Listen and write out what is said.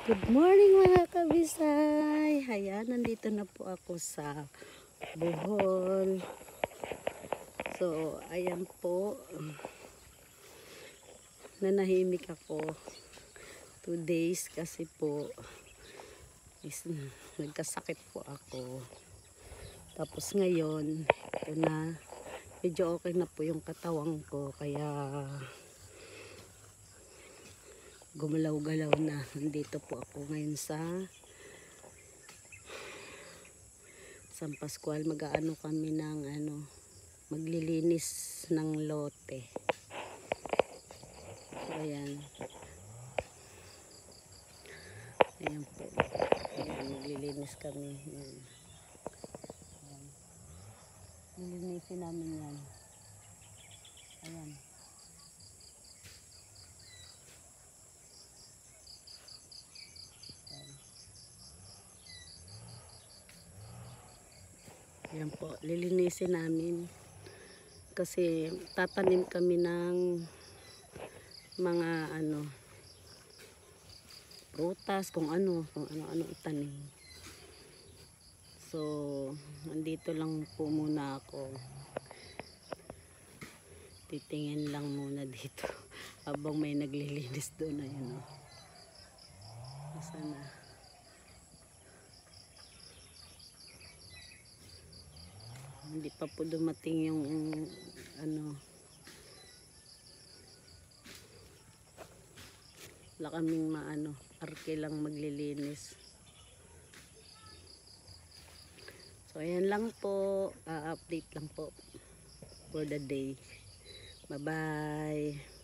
Good morning mga kabisay. Ayan, nandito na po ako sa Bohol. So, ayan po. Nanahimik ako 2 days kasi po nagkasakit po ako. Tapos ngayon, ito na. Medyo okay na po yung katawan ko. Kaya gumalaw-galaw na. Nandito po ako ngayon sa San Pascual. Mag-aano kami ng maglilinis ng lote. So, ayan. Ayan po. Ayan, maglilinis kami. Ayan. Ayan. Lilinisin namin yan. Ayan. Ayan po, lilinisin namin kasi tatanim kami ng mga prutas, kung ano itanim. So, nandito lang po muna ako. Titingin lang muna dito habang may naglilinis doon. Ayun o. Sana. Hindi pa po dumating yung wala kaming arke lang maglilinis. So ayan lang po, update lang po for the day. Bye bye.